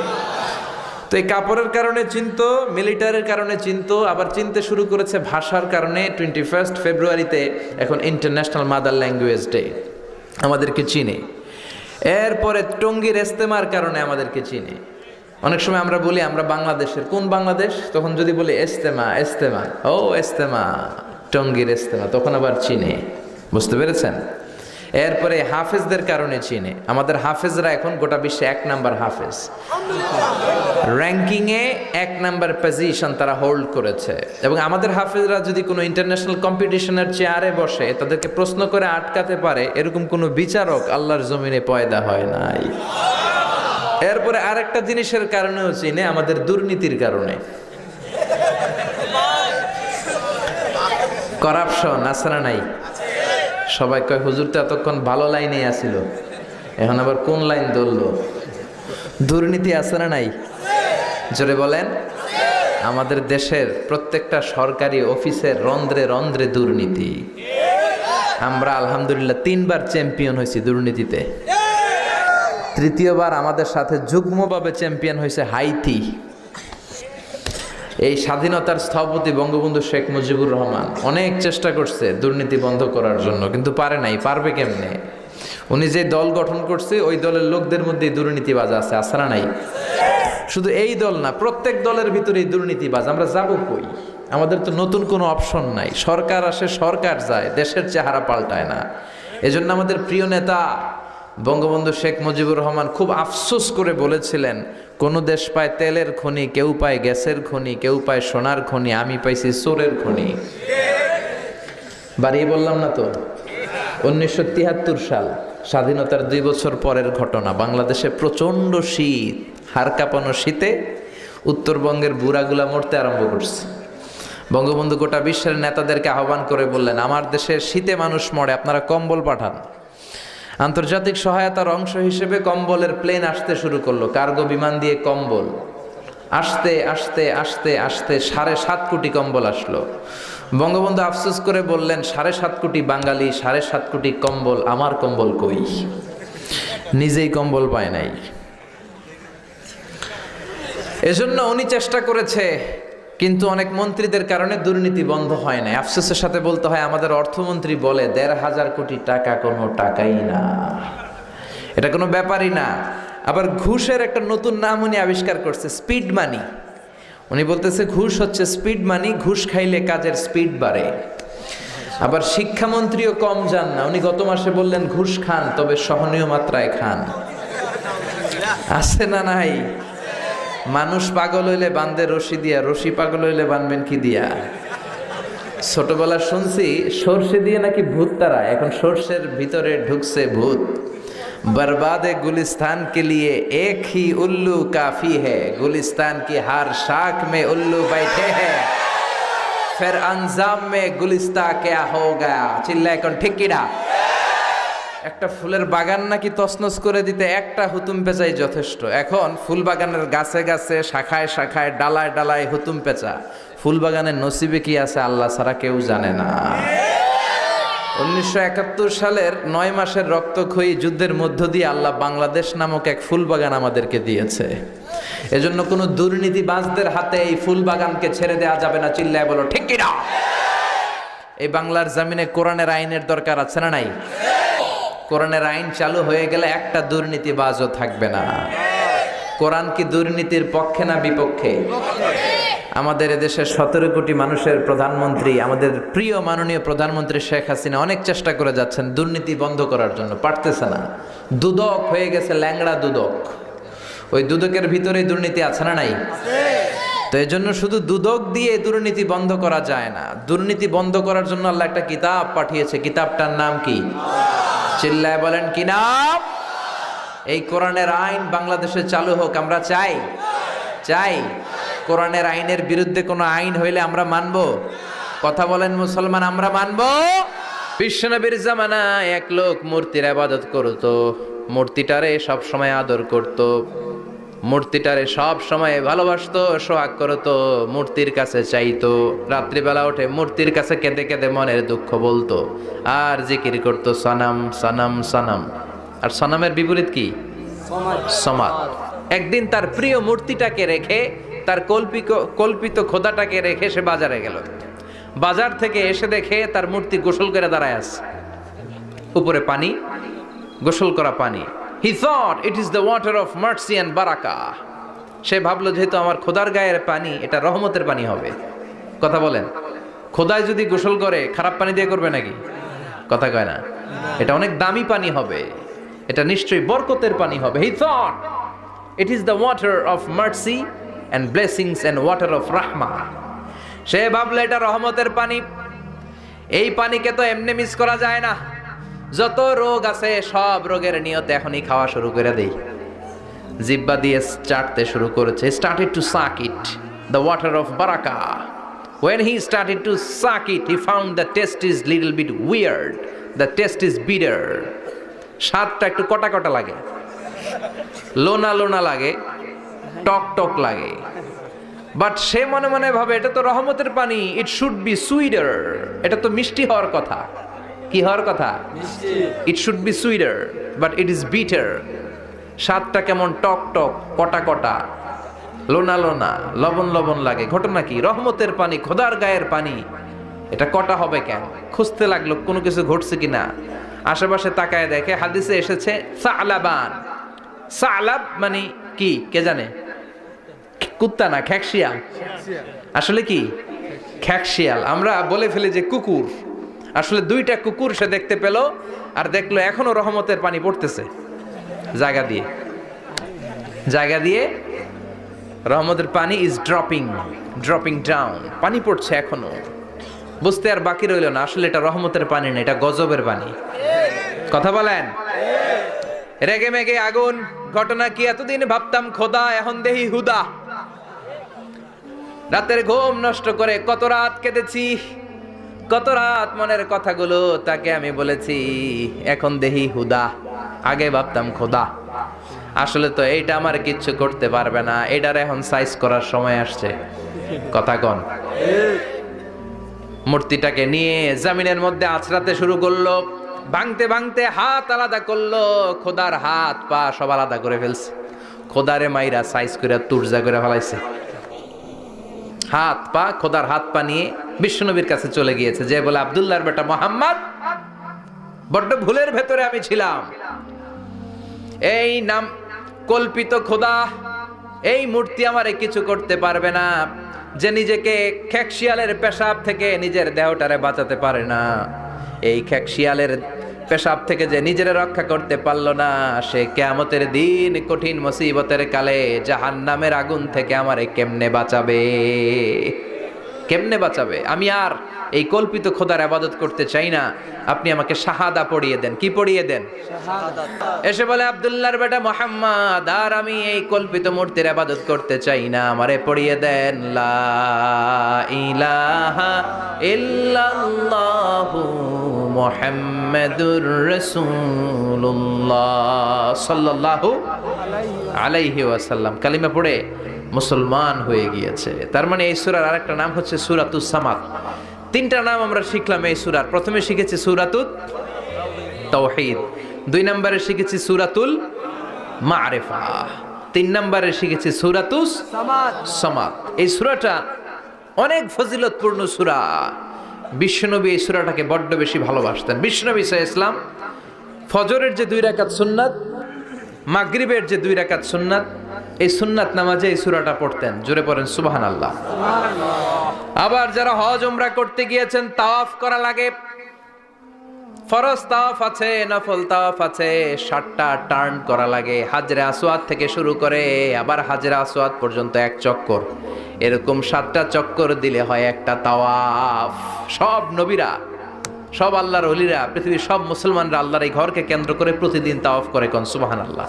তো এই কাপড়ের কারণে চিনতো, মিলিটারির কারণে চিনতো, আবার চিনতে শুরু করেছে ভাষার কারণে। 21 ফেব্রুয়ারিতে এখন ইন্টারন্যাশনাল মাদার ল্যাঙ্গুয়েজ ডে, আমাদেরকে চিনে। এরপরে টঙ্গীর ইজতেমার কারণে আমাদেরকে চিনে। অনেক সময় আমরা বলি আমরা বাংলাদেশের, কোন বাংলাদেশ? তখন যদি বলি ইজতেমা, ইজতেমা, ও ইজতেমা, টঙ্গীর ইজতেমা, তখন আবার চিনে। বুঝতে পেরেছেন? এরপরে হাফেজদের কারণে চিনে। আমাদের হাফেজরা এখন গোটা বিশ্বে 1 নাম্বার হাফেজ, র্যাঙ্কিংয়ে 1 নাম্বার পজিশন তারা হোল্ড করেছে। এবং আমাদের হাফেজরা যদি কোনো ইন্টারন্যাশনাল কম্পিটিশনের চেয়ারে বসে, তাদেরকে প্রশ্ন করে আটকাতে পারে, এরকম কোনো বিচারক আল্লাহর জমিনে পয়দা হয় নাই। এরপরে আরেকটা জিনিসের কারণেও চিনে, আমাদের দুর্নীতির কারণে। করাপশন আছে না নাই? সবাই কয় হুজুর তো এতক্ষণ ভালো লাইনে আসিল, এখন আবার কোন লাইন ধরলো? দুর্নীতি আছে না নাই? জোরে বলেন। আমাদের দেশের প্রত্যেকটা সরকারি অফিসের রন্ধ্রে রন্ধ্রে দুর্নীতি। আমরা আলহামদুলিল্লাহ 3 বার চ্যাম্পিয়ন হয়েছি দুর্নীতিতে। 3য়বার আমাদের সাথে যুগ্মভাবে চ্যাম্পিয়ন হয়েছে হাইতি। এই স্বাধীনতার স্থপতি বঙ্গবন্ধু শেখ মুজিবুর রহমান অনেক চেষ্টা করছে দুর্নীতি বন্ধ করার জন্য, কিন্তু পারে নাই। পারবে কেমনে? উনি যে দল গঠন করছে ওই দলের লোকদের মধ্যে দুর্নীতিবাজ আছে, না নাই? শুধু এই দল না, প্রত্যেক দলের ভিতরেই দুর্নীতিবাজ। আমরা যাব কই? আমাদের তো নতুন কোনো অপশন নাই। সরকার আসে, সরকার যায়, দেশের চেহারা পাল্টায় না। এজন্য আমাদের প্রিয় নেতা বঙ্গবন্ধু শেখ মুজিবুর রহমান খুব আফসোস করে বলেছিলেন, কোন দেশ পায় তেলের খনি, কেউ পায় গ্যাসের খনি, কেউ পায় সোনার খনি, আমি পাইছি চোরের খনি। বাড়িয়ে বললাম না তো? 1973 সাল, স্বাধীনতার 2 বছর পরের ঘটনা। বাংলাদেশে প্রচণ্ড শীত, হাড় কাঁপানো শীতে উত্তরবঙ্গের বুড়াগুলা মরতে আরম্ভ করছে। বঙ্গবন্ধু গোটা বিশ্বের নেতাদেরকে আহ্বান করে বললেন, আমার দেশের শীতে মানুষ মরে, আপনারা কম্বল পাঠান। আন্তর্জাতিক সহায়তার অংশ হিসেবে কম্বলের প্লেন আসতে শুরু করলো, কার্গো বিমান দিয়ে কম্বল আসতে আসতে আসতে আসতে 7.5 কোটি কম্বল আসলো। বঙ্গবন্ধু আফসোস করে বললেন, 7.5 কোটি বাঙালি, 7.5 কোটি কম্বল, আমার কম্বল কই? নিজেই কম্বল পায় নাই। এজন্য উনি চেষ্টা করেছে, কিন্তু অনেক মন্ত্রীদের কারণে দুর্নীতি বন্ধ হয় না। আফসোসের সাথে বলতে হয়, আমাদের অর্থমন্ত্রী বলে 1,500 কোটি টাকা কোনো টাকাই না, এটা কোনো ব্যাপারই না। আবার ঘুষের একটা নতুন নাম উনি আবিষ্কার করছে, স্পিড মানি। উনি বলতেছে ঘুষ হচ্ছে স্পিড মানি, ঘুষ খাইলে কাজের স্পিড বাড়ে। আবার শিক্ষামন্ত্রীও কম যান না, উনি গত মাসে বললেন ঘুষ খান, তবে সহনীয় মাত্রায় খান। আছে না নাই? মানুষ পাগল হইলে বান্ধে রশি দিয়া, রশি পাগল হইলে বানবেন কি দিয়া? ছোটবেলা শুনছি সর্ষে দিয়ে নাকি ভূত তারা, এখন সর্ষের ভিতরে ঢুকছে ভূত। बर्बाद गुलिस्तान के लिए एक ही उल्लू काफी है, गुलिस्तान की हर शाख में उल्लू बैठे हैं, फिर अंजाम में गुलिस्ता क्या हो गया? चिल्लाए कौन ठीक किना? একটা ফুলের বাগান নাকি তছনছ করে দিতে একটা হুতুম পেঁচাই যথেষ্ট। এখন ফুল বাগানের গাছে গাছে শাখায় শাখায় ডালায় ডালায় হুতুম পেঁচা। ফুল বাগানের নসিবে কি আছে আল্লাহ ছাড়া কেউ জানে না। 1971 সালের 9 মাসের রক্তক্ষয়ী যুদ্ধের মধ্য দিয়ে আল্লাহ বাংলাদেশ নামক এক ফুল বাগান আমাদেরকে দিয়েছে। এজন্য কোনো দুর্নীতিবাজদের হাতে এই ফুল বাগানকে ছেড়ে দেওয়া যাবে না। চিল্লায় বলো ঠিক কিনা? এই বাংলার জমিনে কোরআনের আইনের দরকার আছে না নাই? কোরআনের আইন চালু হয়ে গেলে একটা দুর্নীতিবাজও থাকবে না। কোরআন কি দুর্নীতির পক্ষে না বিপক্ষে? আমাদের এদেশের 17 কোটি মানুষের প্রধানমন্ত্রী, আমাদের প্রিয় মাননীয় প্রধানমন্ত্রী শেখ হাসিনা অনেক চেষ্টা করে যাচ্ছেন দুর্নীতি বন্ধ করার জন্য, পারতেছে না। দুদক হয়ে গেছে ল্যাংড়া দুদক। ওই দুদকের ভিতরেই দুর্নীতি আছে না নাই? তো এই জন্য শুধু দুদক দিয়ে দুর্নীতি বন্ধ করা যায় না। দুর্নীতি বন্ধ করার জন্য আল্লাহ একটা কিতাব পাঠিয়েছে। কিতাবটার নাম কি? চিল্লায় বলেন কি নাম? এই কোরআনের আইন বাংলাদেশে চালু হোক আমরা চাই। চাই। কোরআনের আইনের বিরুদ্ধে কোনো আইন হইলে আমরা মানব? কথা বলেন মুসলমান, আমরা মানব? বিশ্বনবীর জামানায় এক লোক মূর্তির ইবাদত করত, মূর্তিটারে সব সময় আদর করত, মূর্তিটারে সব সময় ভালোবাসতো, সোহাগ করত, মূর্তির কাছে চাইতো, রাত্রিবেলা উঠে মূর্তির কাছে কেঁদে কেঁদে মনের দুঃখ বলতো আর জিকির করতো সনম সনম সনম। আর সনমের বিপরীত কি? সমাদ। একদিন তার প্রিয় মূর্তিটাকে রেখে, তার কল্পিত খোদাটাকে রেখে সে বাজারে গেল। বাজার থেকে এসে দেখে তার মূর্তি গোসল করে দাঁড়ায় আছে, উপরে পানি, গোসল করা পানি। He thought it is the water of mercy and barakah. সে ভাবলো যেহেতু আমার খোদার গায়ের পানি, এটা রহমতের পানি হবে। কথা বলেন, খোদায় যদি গোসল করে খারাপ পানি দিয়ে করবে নাকি? কথা কয় না। এটা অনেক দামি পানি হবে, এটা নিশ্চয়ই বরকতের পানি হবে। He thought it is the water of mercy and blessings and water of rahmah. সে ভাবলো এটা রহমতের পানি। এই পানিকে তো এমনি মিস করা যায় না। যত রোগ আছে সব রোগের নিয়তে এখনই খাওয়া শুরু করে দেই। জিহ্বা দিয়ে চাটতে শুরু করেছে। Started to suck it, the water of barakah. When he started to suck it, he found the taste is little bit weird. The taste is bitter. স্বাদটা একটু কটা কটা লাগে, লোনা লোনা লাগে, টক টক লাগে। বাট সে মনে মনে ভাবে এটা তো রহমতের পানি, ইট শুড বি সুইটার। এটা তো মিষ্টি হওয়ার কথা। কি হওয়ার কথা? It should be sweeter, but it is bitter. স্বাদটা কেমন টক টক, কটা কটা, লোনা লোনা, লবণ লবণ লাগে। ঘটনা কি? রহমতের পানি, খোদার গায়ের পানি, এটা কটা হবে কেন? খুঁজতে লাগলো কোনো কিছু ঘটছে কিনা। আশেপাশে তাকায় দেখে হাদিসে এসেছে সালাবান। সালাব মানে কি কে জানে? কুত্তা না, খ্যাকশিয়াল। আসলে কি? খ্যাকশিয়াল। আমরা বলে ফেলি যে কুকুর, আসলে দুইটা কুকুর সে দেখতে পেল, আর দেখলো এখনো রহমতের পানি পড়তেছে জায়গা দিয়ে, জায়গা দিয়ে রহমতের পানি ইজ ড্রপিং ডাউন, পানি পড়ছে এখনো। বুঝতে আর বাকি রইল না আসলে এটা রহমতের পানি না, এটা গজবের পানি। কথা বলেন। রেগে মেগে আগুন। ঘটনা কি? এতদিন ভাবতাম খোদা, এখন দেহি হুদা। রাতের ঘুম নষ্ট করে কত রাত কেঁদেছি, কত রাত মনের কথাগুলো তাকে আমি বলেছি, এখন দেহি হুদা। আগে ভাবতাম খোদা, আসলে তো এইটা আমার কিচ্ছু করতে পারবে না, এটার এখন সাইজ করার সময় আসছে। কথা কন। মূর্তিটাকে নিয়ে জমিনের মধ্যে আছড়াতে শুরু করলো, ভাঙতে ভাঙতে হাত আলাদা করলো, খোদার হাত পা সব আলাদা করে ফেলছে। খোদারে মাইরা সাইজ করে তুরজা করে ফেলাইছে। হাত পা, খোদার হাত পা নিয়ে বিশ্বনবীর কাছে চলে গিয়েছে, যে বলে আব্দুল্লাহর বেটা মোহাম্মদ, বড্ড ভুলের ভেতরে আমি ছিলাম। এই নাম কল্পিত খোদা, এই মূর্তি আমারে কিছু করতে পারবে না, যে নিজেকে খ্যাকশিয়ালের পেশাব থেকে নিজের দেহটারে বাঁচাতে পারে না। এই খ্যাকশিয়ালের পেশাব থেকে যে নিজের রক্ষা করতে পারলো না, সে কিয়ামতের দিন কঠিন মুসিবতের কালে জাহান্নামের আগুন থেকে আমারে কেমনে বাঁচাবে? কেমনে বাঁচাবে? আমি আর এই কল্পিত খোদার ইবাদত করতে চাই না, আপনি আমাকে শাহাদা পড়িয়ে দেন। কি পড়িয়ে দেন? এসে বলে আব্দুল্লাহর বেটা মুহাম্মদ, আর আমি এই কল্পিত মূর্তির ইবাদত করতে চাই না, আমারে পড়িয়ে দেন লা ইলাহা ইল্লাল্লাহু মুহাম্মাদুর রাসূলুল্লাহ সাল্লাল্লাহু আলাইহি ওয়াসাল্লাম। কালিমা পড়ে মুসলমান হয়ে গিয়েছে। তার মানে এই সূরার আরেকটা নাম হচ্ছে সূরাতুস সামাদ। তিনটা নাম আমরা শিখলাম এই সূরার। প্রথমে শিখেছি সূরাতুত তাওহীদ, 2 নম্বরে শিখেছি সূরাতুল মারিফা, 3 নম্বরে শিখেছি সূরাতুস সামাদ। এই সূরাটা অনেক ফজিলতপূর্ণ সূরা। বিশ্বনবী এই সূরাটাকে বড্ড বেশি ভালোবাসতেন। বিশ্বনবী সাল্লাল্লাহু আলাইহি ওয়াসাল্লাম ফজরের যে 2 রাকাত সুন্নাত, মাগরিবের যে 2 রাকাত সুন্নাত, এই সুন্নাত নামাজে এই সূরাটা পড়তেন। জোরে পড়েন সুবহানাল্লাহ। আবার যারা হজ উমরা করতে গিয়েছেন, তাওয়াফ করা লাগে, ফরজ তাওয়াফ আছে, নফল তাওয়াফ আছে, 7টা টার্ন করা লাগে। হাজরে আসওয়াদ থেকে শুরু করে আবার হাজরে আসওয়াদ পর্যন্ত 1 চক্কর, এরকম 7টা চক্কর দিলে হয় একটা তাওয়াফ। সব নবীরা, সব আল্লাহর ওলিরা, পৃথিবীর সব মুসলমানরা আল্লাহর এই ঘরকে কেন্দ্র করে প্রতিদিন তাওয়াফ করে। কোন সুবহানাল্লাহ।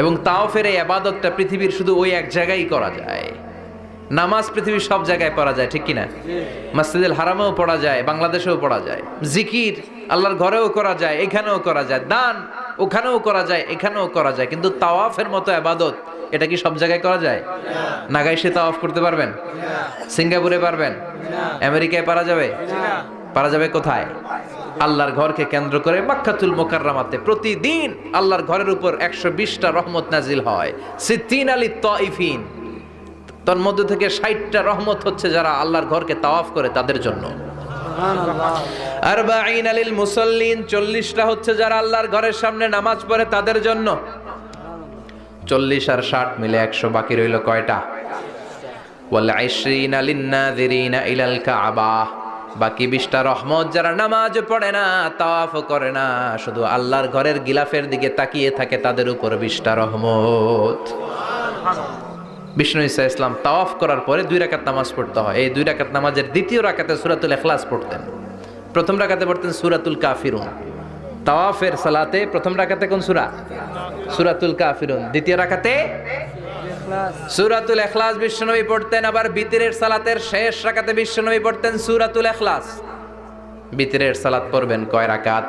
এবং তাওয়াফের এই ইবাদতটা পৃথিবীর শুধু ওই এক জায়গায় করা যায়। নামাজ পৃথিবীর সব জায়গায় পড়া যায়, ঠিক কিনা? মসজিদুল হারামেও পড়া যায়, বাংলাদেশেও পড়া যায়। জিকির আল্লাহর ঘরেও করা যায়, এখানেও করা যায়। দান ওখানেও করা যায়, এখানেও করা যায়। কিন্তু তাওয়াফের মতো ইবাদত, এটা কি সব জায়গায় করা যায়? নাগাইশে তাওয়াফ করতে পারবেন? সিঙ্গাপুরে পারবেন? আমেরিকায় পারা যাবে? পারা যাবে কোথায়? আল্লাহর ঘরকে কেন্দ্র করে মক্কাতুল মুকাররমাতে প্রতিদিন আল্লাহর ঘরের উপর 120টা রহমত নাজিল হয়। সিত্তিন আলী তাইফিন, তার মধ্যে থেকে 60টা রহমত হচ্ছে যারা আল্লাহর ঘরকে তাওয়াফ করে তাদের জন্য। আরবাঈন আলিল মুসাল্লিন, 40টা হচ্ছে যারা আল্লাহর ঘরের সামনে নামাজ পড়ে তাদের জন্য। 40 আর 60 মিলে 100, বাকি রইল কয়টা? ওয়াল 20 লিন নাযিরিনা ইলাল কাবা, বাকি 20টা রহমত যারা নামাজ পড়ে না, তাওয়াফ করে না, শুধু আল্লাহর ঘরের গিলাফের দিকে তাকিয়ে থাকে, তাদের উপর 20টা রহমত। বিষ্ণু ঈসা ইসলাম তাওয়াফ করার পরে 2 রাকাত নামাজ পড়তে হয়। এই 2 রাকাত নামাজের দ্বিতীয় রাকাতে সূরাতুল ইখলাস পড়তেন, প্রথম রাকাতে পড়তেন সূরাতুল কাফিরুন। তাওয়াফের সালাতে প্রথম রাকাতে কোন সূরা? সূরাতুল কাফিরুন। দ্বিতীয় রাকাতে সূরাতুল ইখলাস বিশ্বনবী পড়তেন। আবার বিতরের সালাতের শেষ রাকাতে বিশ্বনবী পড়তেন সূরাতুল ইখলাস। বিতরের সালাত পড়বেন কয় রাকাত?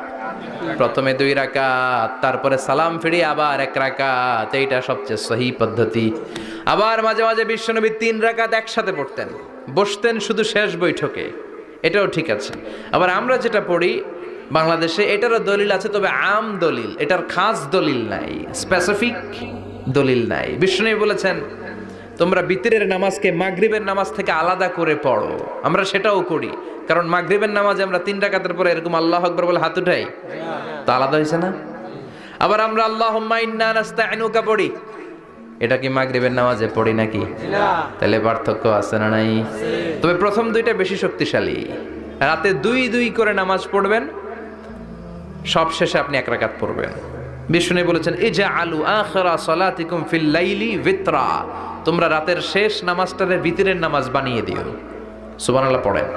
প্রথমে 2 রাকাত, তারপরে সালাম ফিরিয়ে আবার 1 রাকাত। এইটা সবচেয়ে সহি পদ্ধতি। আবার মাঝে মাঝে বিশ্বনবী 3 রাকাত একসাথে পড়তেন, বসতেন শুধু শেষ বৈঠকে, এটাও ঠিক আছে। আবার আমরা যেটা পড়ি বাংলাদেশে, এটারও দলিল আছে, তবে আম দলিল, এটার খাস দলিল নাই, স্পেসিফিক দলিল নাই। বিশ্বনবী বলেছেন তোমরা বিতরের নামাজকে মাগরিবের নামাজ থেকে আলাদা করে পড়ো। আমরা সেটাও করি, কারণ মাগরিবের নামাজে আমরা 3 রাকাতের পরে এরকম আল্লাহু আকবার বলে হাত উঠাই, তো আলাদা হয়েছে না? আবার আমরা আল্লাহুম্মা ইন্না নাস্তাইনুকা পড়ি, এটা কি মাগরিবের নামাজে পড়ি নাকি? তাহলে পার্থক্য আছে না নাই? তবে প্রথম 2টা বেশি শক্তিশালী। রাতে 2 করে নামাজ পড়বেন, সব শেষে আপনি 1 রাকাত পড়বেন। বিষ্ণু বলেছেন ইজআলু আখিরা সালাতিকুম ফিল লাইলি বিতরা, তোমরা রাতের শেষ নামাজটারে বিতরের নামাজ বানিয়ে দিও। সুবহানাল্লাহ পড়েন।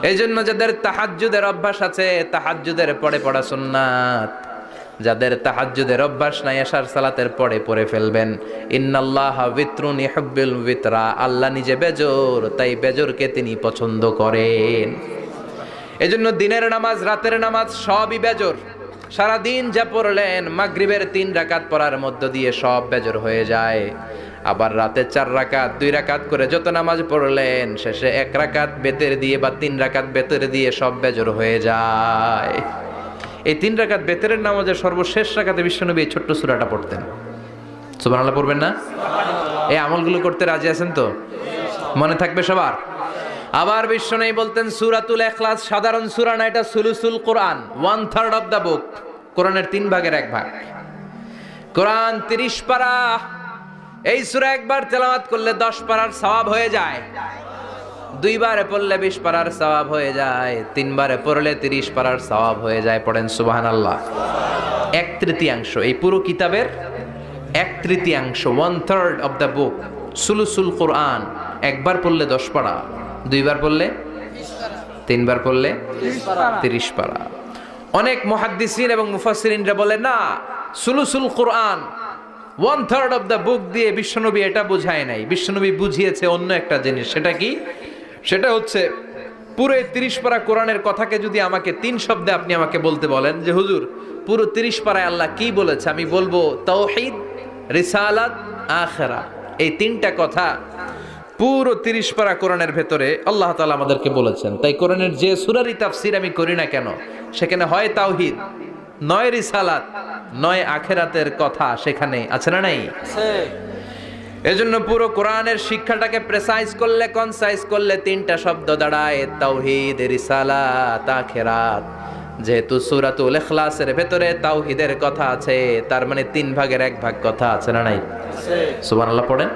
এই জন্য যাদের তাহাজ্জুদের অভ্যাস আছে, তাহাজ্জুদের পরে পড়া সুন্নাত। যাদের তাহাজ্জুদের অভ্যাস নাই, এশার সালাতের পরে পড়ে ফেলবেন। ইন্নাল্লাহা বিতরুন ইউহিব্বুল বিতরা, আল্লাহ নিজে বেজোর, তাই বেজোরকে তিনি পছন্দ করেন। এজন্য দিনের নামাজ, রাতের নামাজ সবই বেজোর। সারা দিন যা পড়লেন, মাগরিবের 3 রাকাত পড়ার মধ্য দিয়ে সব বেজোর হয়ে যায়। আবার রাতে 4 রাকাত, 2 রাকাত করে যত নামাজ পড়লেন, শেষে 1 রাকাত বেতের দিয়ে বা 3 রাকাত বেতের দিয়ে সব বেজোর হয়ে যায়। এই 3 রাকাত বেতেরের নামাজের সর্বশেষ রাকাতে বিশ্বনবী এই ছোট্ট সূরাটা পড়তেন। সুবহানাল্লাহ পড়বেন না? এই আমলগুলো করতে রাজি আছেন তো? মনে থাকবে সবার? আবার বিশ্বনবী বলতেন সূরাতুল ইখলাস সাধারণ সূরা না, এটা সুলুসুল কোরআন, 1/3 অফ দা বুক। কোরআনের 3 ভাগের 1 ভাগ। কোরআন 30 পারা। এই সূরা একবার তেলাওয়াত করলে 10 পারার সওয়াব হয়ে যায়। দুইবারে পড়লে 20 পারার সওয়াব হয়ে যায়, তিনবারে পড়লে 30 পারার সওয়াব হয়ে যায়। পড়েন সুবহানাল্লাহ। 1/3 এই পুরো কিতাবের 1/3, 1/3 অফ দ্য বুক, সুলুসুল কোরআন। একবার পড়লে 10 পারা, দুইবার পড়লে 20 পারা, তিনবার পড়লে 30 পারা। 30 পারা। অনেক মুহাদ্দিসিন এবং মুফাসসিরিনরা বলে না, সুলুসুল কোরআন 1/3 অফ দ্য বুক দিয়ে বিশ্বনবী এটা বুঝায় নাই। বিশ্বনবী বুঝিয়েছে অন্য একটা জিনিস। সেটা কি? সেটা হচ্ছে পুরো 30 পারা কোরআনের কথাকে যদি আমাকে 3 শব্দে আপনি আমাকে বলতে বলেন যে হুজুর পুরো 30 পারায় আল্লাহ কি বলেছে, আমি বলবো তাওহীদ, রিসালাত, আখিরা। এই 3টা কথা পুরো 30 পারা কোরআনের ভেতরে আল্লাহ তাআলা আমাদেরকে বলেছেন। তাই কোরআনের যে সূরারই তাফসীর আমি করি না কেন, সেখানে হয় তাওহীদ, নয় রিসালাত, নয় আখিরাতের কথা সেখানে আছে না নাই? এজন্য পুরো কোরআনের শিক্ষাটাকে প্রেসাইজ করলে, কনসাইজ করলে 3টা শব্দ দাঁড়ায়, তাওহীদ, রিসালাত, আখিরাত। যেহেতু সূরাতুল ইখলাসের ভেতরে তাওহীদের কথা আছে, তার মানে 3 ভাগের 1 ভাগ কথা আছে না নাই? সুবহানাল্লাহ পড়েন।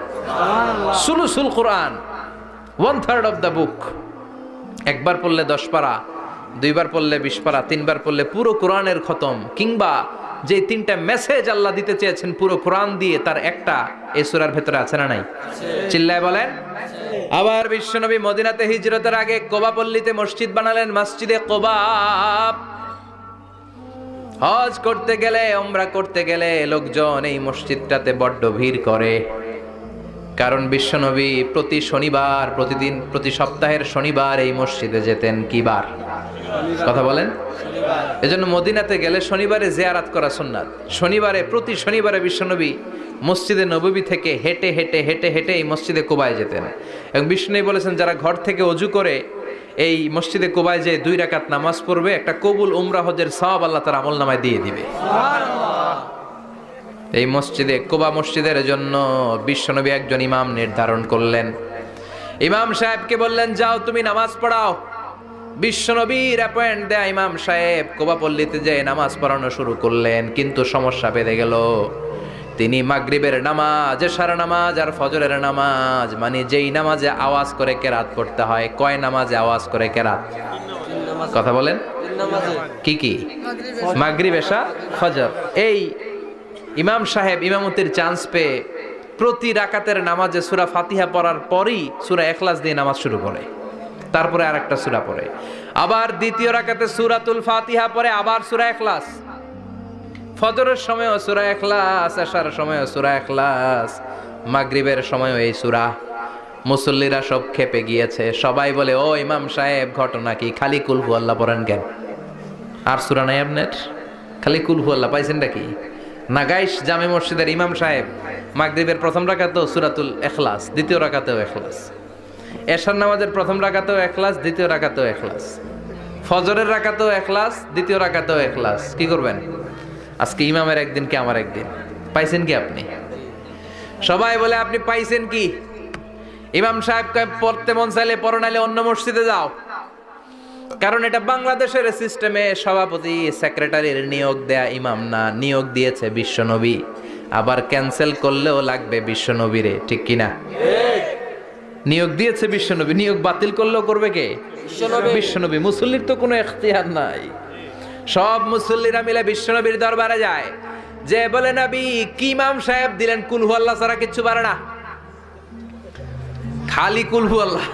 সুলুসুল কোরআন 1/3 অফ দ্য বুক। একবার পড়লে 10 পারা, দুইবার পড়লে 20 পারা, তিনবার পড়লে পুরো কোরআনের খতম। কিংবা যে 3টা মেসেজ আল্লাহ দিতে চেয়েছেন পুরো কোরআন দিয়ে, তার একটা এই সূরার ভেতরে আছে না নাই? চিল্লায় বলেন। আবার বিশ্বনবী মদিনাতে হিজরতের আগে কোবা পল্লীতে মসজিদ বানালেন, মসজিদে কোবা। হজ করতে গেলে, উমরা করতে গেলে লোকজন এই মসজিদটাতে বড্ড ভিড় করে। কারণ বিশ্বনবী প্রতি শনিবার, প্রতি সপ্তাহের শনিবার এই মসজিদে যেতেন। কি বার? কথা বলেন। এজন্য মদিনাতে গেলে শনিবারে জিয়ারাত করা সুন্নাত। প্রতি শনিবারে বিশ্বনবী মসজিদে নববী থেকে হেঁটে হেঁটে হেঁটে হেঁটে এই মসজিদে কোবায় যেতেন। এবং বিশ্বনবী বলেছেন, যারা ঘর থেকে ওযু করে এই মসজিদে কোবায় যে 2 রাকাত নামাজ পড়বে, একটা কবুল উমরা হজের সওয়াব আল্লাহ তার আমলনামায় দিয়ে দিবে। এই মসজিদে কোবা মসজিদের জন্য বিশ্বনবী একজন ইমাম নির্ধারণ করলেন। ইমাম সাহেবকে বললেন, যাও তুমি নামাজ পড়াও। বিশ্বনবীর অ্যাপয়েন্ট দেয়া ইমাম সাহেব কোবা পল্লীতে যে নামাজ পড়ানো শুরু করলেন। কিন্তু সমস্যা বেড়ে গেল। তিনি মাগরিবের নামাজ, এশার নামাজ আর ফজরের নামাজ, মানে যেই নামাজে আওয়াজ করে কেরাত পড়তে হয়, কয় নামাজে আওয়াজ করে কেরাত? কথা বলেন। কি কি? মাগরিব, এশা, ফজর। এই ইমাম সাহেব ইমামতির চান্স পেয়ে প্রতি রাকাতের নামাজে সূরা ফাতিহা পড়ার পরই সূরা ইখলাস দিয়ে নামাজ শুরু করে, তারপরে আরেকটা সূরা পড়ে। আবার দ্বিতীয় রাকাতে সূরাতুল ফাতিহা পড়ে, আবার সূরা ইখলাস। ফজরের সময়ও সূরা ইখলাস, এশার সময়ও সূরা ইখলাস, মাগরিবের সময়ও এই সূরা। মুসল্লিরা সব খেপে গিয়েছে। সবাই বলে, ও ইমাম সাহেব, ঘটনা কি? খালি কুল হু আল্লাহ পড়েন কেন? আর সূরা নাই আপনার? খালি কুল হু আল্লাহ পাইছেন নাকি? নাগাইশ জামে মসজিদের ইমাম সাহেব মাগরিবের প্রথম রাকাতেও সূরাতুল ইখলাস, দ্বিতীয় রাকাতেও ইখলাস। এশার নামাজের প্রথম রাকাতেও ইখলাস, দ্বিতীয় রাকাতেও ইখলাস। ফজরের রাকাতেও ইখলাস, দ্বিতীয় রাকাতেও ইখলাস। কি করবেন? আজকে ইমামের একদিন কি আমার একদিন। পাইছেন কি আপনি? সবাই বলে, আপনি পাইছেন কি? ইমাম সাহেব পড়তে মন চাইলে পড়ো, নাইলে অন্য মসজিদে যাও। কারণ এটা বাংলাদেশের সিস্টেমে সভাপতি সেক্রেটারির নিয়োগ দেয়া ইমাম না, নিয়োগ দিয়েছে বিশ্বনবী। আবার ক্যান্সেল করলেও লাগবে বিশ্বনবীরে, ঠিক কিনা? নিয়োগ দিয়েছে বিশ্বনবী, নিয়োগ বাতিল করলেও করবে কে? বিশ্বনবী। মুসল্লির তো কোনো এখতিয়ার নাই। সব মুসল্লিরা মিলে বিশ্বনবীর দরবারে যায়, যে বলে, নবী কি ইমাম সাহেব দিলেন, কুল হু আল্লাহ ছাড়া কিচ্ছু পারে না, খালি কুল হু আল্লাহ।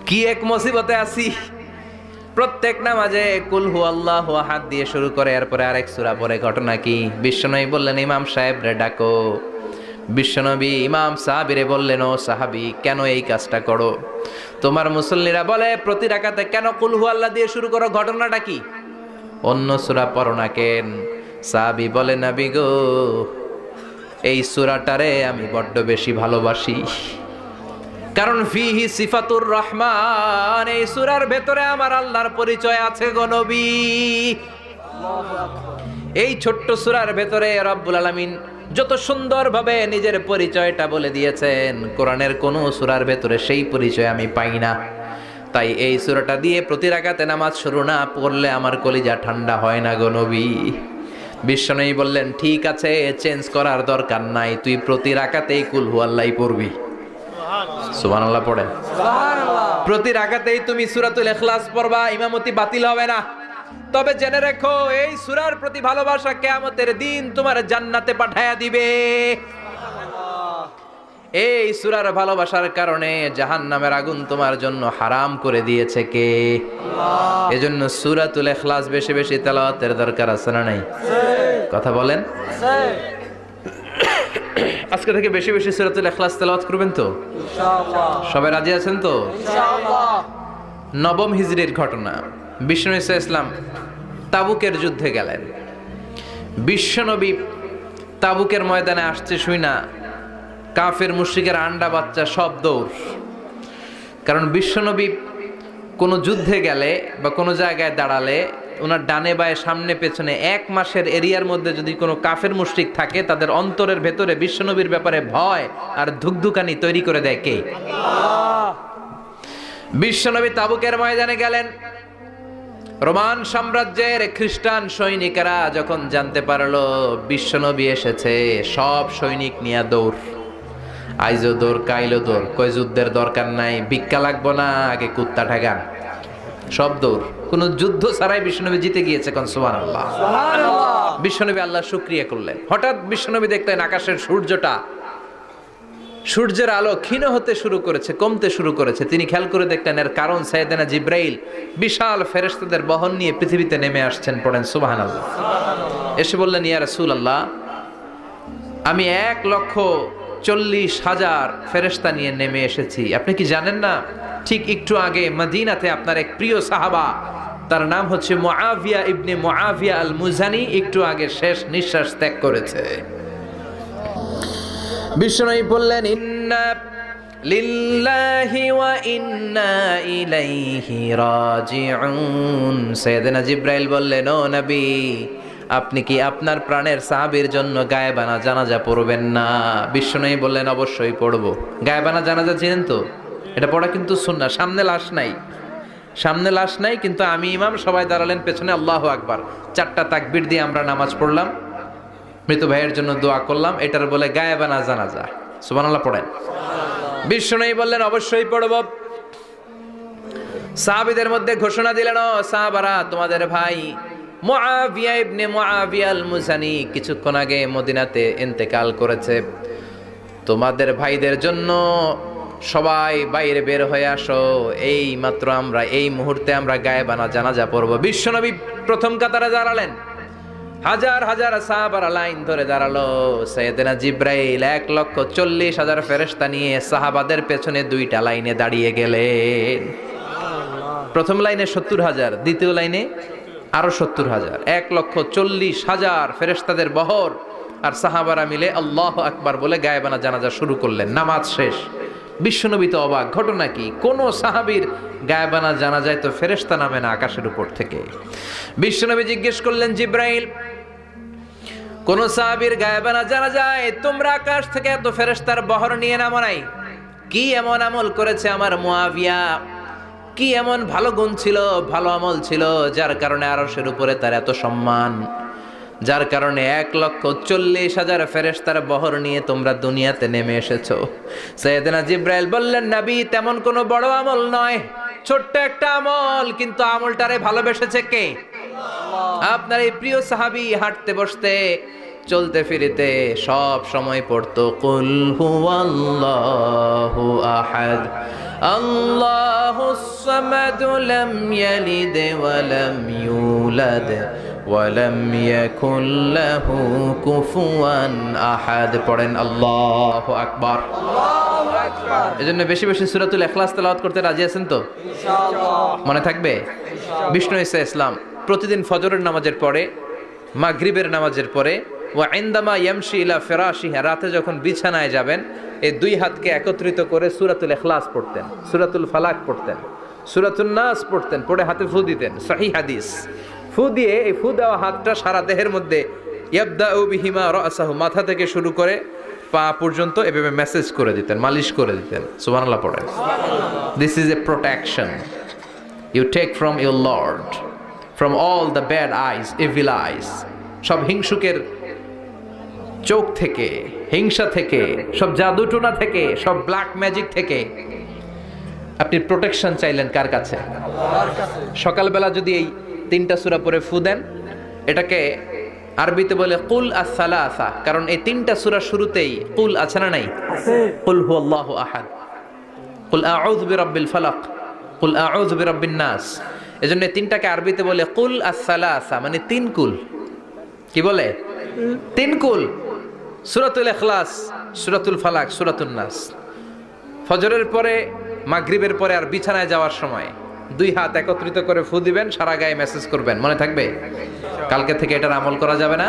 কি এক মুসিবতে আছি। প্রত্যেক নামাজে কুল হু আল্লাহু আহাদ দিয়ে শুরু করে, এরপরে আরেক সূরা পড়ে। ঘটনা কি? বিশ্বনবী বললেন, ইমাম সাহেব রে ডাকো। বিশ্বনবী ইমাম সাহাবীরে বললেন, ও সাহাবী, কেন এই কাজটা করো? তোমার মুসল্লিরা বলে প্রতি রাকাতে কেন কুল হু আল্লাহ দিয়ে শুরু করো, ঘটনাটা কি? অন্য সূরা পড়ো না কেন? সাহাবী বলে, নবী গো, এই সূরাটারে আমি বড্ড বেশি ভালোবাসি। কারণ ফিহি সিফাতুর রহমান, এই সূরার ভেতরে আমার আল্লাহর পরিচয় আছে গো নবী। এই ছোট্ট সূরার ভেতরে রব্বুল আলামিন যত সুন্দরভাবে নিজের পরিচয়টা বলে দিয়েছেন, কোরআনের কোন সূরার ভেতরে সেই পরিচয় আমি পাই না। তাই এই সূরাটা দিয়ে প্রতি রাকাতে নামাজ শুরু না পড়লে আমার কলিজা ঠান্ডা হয় না গো নবী। বিশ্বনবী বললেন, ঠিক আছে, চেঞ্জ করার দরকার নাই, তুই প্রতি রাকাতেই কুল হু আল্লাহই পড়বি। সুবহানাল্লাহ পড়েন। প্রতি রাকাতেই তুমি সূরাতুল ইখলাস পড়বা, ইমামতি বাতিল হবে না। তবে জেনে রেখো, এই সূরার প্রতি ভালোবাসা কিয়ামতের দিন তোমার জান্নাতে পাঠায়া দিবে। এই সূরার ভালোবাসার কারণে জাহান্নামের আগুন তোমার জন্য হারাম করে দিয়েছে কে? আল্লাহ। এজন্য সূরাতুল ইখলাস বেশি বেশি তেলাওয়াতের দরকার আছে না নাই? কথা বলেন। আজকে থেকে বেশি বেশি সূরাতুল ইখলাস তেলাওয়াত করবেন তো ইনশাআল্লাহ। সবাই রাজি আছেন তো ইনশাআল্লাহ? নবম হিজরির ঘটনা। বিষ্ণু ইসলাম তাবুকের যুদ্ধে গেলেন। বিশ্বনবী তাবুকের ময়দানে আসছে শুই না কাফের মুশরিকের আন্ডা বাচ্চা সব দৌড়। কারণ বিশ্বনবী কোনো যুদ্ধে গেলে বা কোনো জায়গায় দাঁড়ালে ওনার ডানে বায়ে সামনে পেছনে 1 মাসের এরিয়ার মধ্যে যদি কোনো কাফের মুশরিক থাকে, তাদের অন্তরের ভেতরে বিশ্বনবীর ব্যাপারে ভয় আর ধুকধুকানি তৈরি করে দেয় কে? আল্লাহ। বিশ্বনবী তাবুকের ময়দানে গেলেন। রোমান সাম্রাজ্যের খ্রিস্টান সৈনিকেরা যখন জানতে পারলো বিশ্বনবী এসেছে, সব সৈনিক নিয়ে দৌড়। আইজো দৌড়, কাইলো দৌড়, কই যুদ্ধের দরকার নাই, ভিক্ষা লাগবো না, আগে কুত্তা ঠেকান। সব দৌড়, কোন যুদ্ধ ছাড়াই বিশ্বনবী জিতে গিয়েছে। কোন সুবহানাল্লাহ। বিশ্বনবী আল্লাহ শুকরিয়া করলেন। হঠাৎ বিশ্বনবী দেখলেন আকাশের সূর্যের আলো ক্ষীণ হতে শুরু করেছে, কমতে শুরু করেছে। তিনি খেয়াল করে দেখলেন এর কারণ সাইয়েদনা জিব্রাইল বিশাল ফেরেশতাদের বহন নিয়ে পৃথিবীতে নেমে আসছেন। পড়েন সুবহানাল্লাহ। এসে বললেন, ইয়া রাসূলুল্লাহ, আমি 1,40,000 ফেরেশতা নিয়ে নেমে এসেছি। আপনি কি জানেন না, ঠিক একটু আগে মদিনাতে আপনার এক প্রিয় সাহাবা, তার নাম হচ্ছে মুআবিয়া ইবনে মুআবিয়া আল মুজানি, একটু আগে শেষ নিঃশ্বাস ত্যাগ করেছে। বিষ্ণু বললেন, ইন্না লিল্লাহি ওয়া ইন্না ইলাইহি রাজিউন। সাইয়েদনা জিব্রাইল বললেন, ও নবী, আপনি কি আপনার প্রাণের সাহাবীর জন্য গায়েবানা জানাজা পড়বেন না? বিষ্ণু বললেন, অবশ্যই পড়ব। গায়েবানা জানাজা চিনেন তো? এটা পড়া কিন্তু সুন্নাহ। সামনে লাশ নাই, কিন্তু আমি ইমাম, সবাই দাঁড়ালেন পেছনে, আল্লাহু আকবার 4টা তাকবীর দিয়ে আমরা নামাজ পড়লাম, মৃত ভাইয়ের জন্য দোয়া করলাম। এটার বলে গায়েবানা জানাজা। সুবহানাল্লাহ পড়েন। বিষ্ণু বললেন, অবশ্যই পড়ব। সাহাবীদের মধ্যে ঘোষণা দিলেন, ও সাহাবারা, তোমাদের ভাই মুআবিয়া ইবনে মুআবিয়া আল মুজানি কিছুক্ষণ আগে মদিনাতে ইন্তেকাল করেছে। তোমাদের ভাইদের জন্য সবাই বাইরে বের হয়ে আসো, এই মাত্র আমরা এই মুহূর্তে আমরা গায়েবানা জানাজা পড়ব। বিশ্বনবী প্রথম কাতারে দাঁড়ালেন। হাজার হাজার সাহাবারা লাইন ধরে দাঁড়ালো। সাইয়েদনা জিব্রাইল 1,40,000 ফেরেশতা নিয়ে সাহাবাদের পেছনে 2টা লাইনে দাঁড়িয়ে গেলেন। প্রথম লাইনে 70,000, দ্বিতীয় লাইনে আরো 70,000, 1,40,000 ফেরেশতাদের বহর। আর সাহাবারা মিলে আল্লাহু আকবার বলে গায়েবানা জানাজা শুরু করলেন। নামাজ শেষ। বিশ্বনবী তো অবাক, ঘটনা কি? কোন সাহাবীর গায়েবানা জানাজায় তো ফেরেশতা নামে না আকাশের উপর থেকে। বিশ্বনবী জিজ্ঞেস করলেন, জিব্রাইল, কোন সাহাবীর গায়েবানা জানাজায় তোমরা আকাশ থেকে এত ফেরেশতার বহর নিয়ে নামো নাই? কি এমন আমল করেছে আমার মুআবিয়া? কি এমন ভালো গুণ ছিল, ভালো আমল ছিল, যার কারণে আরশের উপরে তার এত সম্মান, যার কারণে 1,40,000 ফেরেশতার বহর নিয়ে তোমরা দুনিয়াতে নেমে এসেছো? সাইয়েদনা জিব্রাইল বললেন, নবী, তেমন কোনো বড় আমল নয়, ছোট্ট একটা আমল, কিন্তু আমলটারে ভালোবেসেছে কে? আপনার এই প্রিয় সাহাবী হাঁটতে বসতে চলতে ফিরিতে সব সময় পড়তো, কুল হুয়াল্লাহু আহাদ আল্লাহুস সামাদ লাম ইয়ালিদ ওয়া লাম ইউলাদ ওয়া লাম ইয়াকুল লাহু কুফুয়ান আহাদ। পড়েন আল্লাহু আকবার। আল্লাহু আকবার। এজন্য বেশি বেশি সূরাতুল ইখলাস তেলাওয়াত করতে রাজি আছেন তো ইনশাআল্লাহ? মনে থাকবে। বিষ্ণু ইসলাম প্রতিদিন ফজরের নামাজের পরে, মাগরিবের নামাজের পরে, ওয়া ইনদামা ইয়ামশি ইলা ফিরাশিহি, রাতে যখন বিছানায় যাবেন, এই 2 হাতকে একত্রিত করে সূরাতুল ইখলাস পড়তেন, সূরাতুল ফালাক পড়তেন, সূরাতুন নাস পড়তেন, পড়ে হাতে ফু দিতেন। সহিহ হাদিস। ফু দিয়ে এই ফু দেওয়া হাতটা সারা দেহের মধ্যে ইয়াবদাউ বিহিমা রাসাহু, মাথা থেকে শুরু করে পা পর্যন্ত এভাবে মেসেজ করে দিতেন, মালিশ করে দিতেন। সুবহানাল্লাহ পড়েন। This is a protection you take from your lord, from all the bad eyes, evil eyes. সব হিংসুকের চোখ থেকে, হিংসা থেকে, সব জাদুটোনা থেকে, সব ব্ল্যাক ম্যাজিক থেকে আপনি প্রোটেকশন চাইলেন কার কাছে? সকালবেলা যদি এই 3টা সূরা পড়ে ফু দেন, এটাকে আরবিতে বলে কুল আস-সালাসা, কারণ এই 3টা সূরা শুরুতেই কুল আছে না নাই? কুল হুয়াল্লাহু আহাদ, কুল আউযু বিরাব্বিল ফালাক, কুল আউযু বিরাব্বিন নাস। এজন্য এই 3টাকে আরবিতে বলে কুল আস-সালাসা, মানে 3 কুল। কি বলে? 3 কুল। সূরাতুল ইখলাস, সূরাতুল ফালাক, সূরাতুন নাস। ফজরের পরে, মাগরিবের পরে আর বিছানায় যাওয়ার সময় 2 হাত একত্রিত করে ফু দিবেন, সারা গায়ে মেসেজ করবেন, মনে থাকবে? কালকে থেকে এটার আমল করা যাবে না?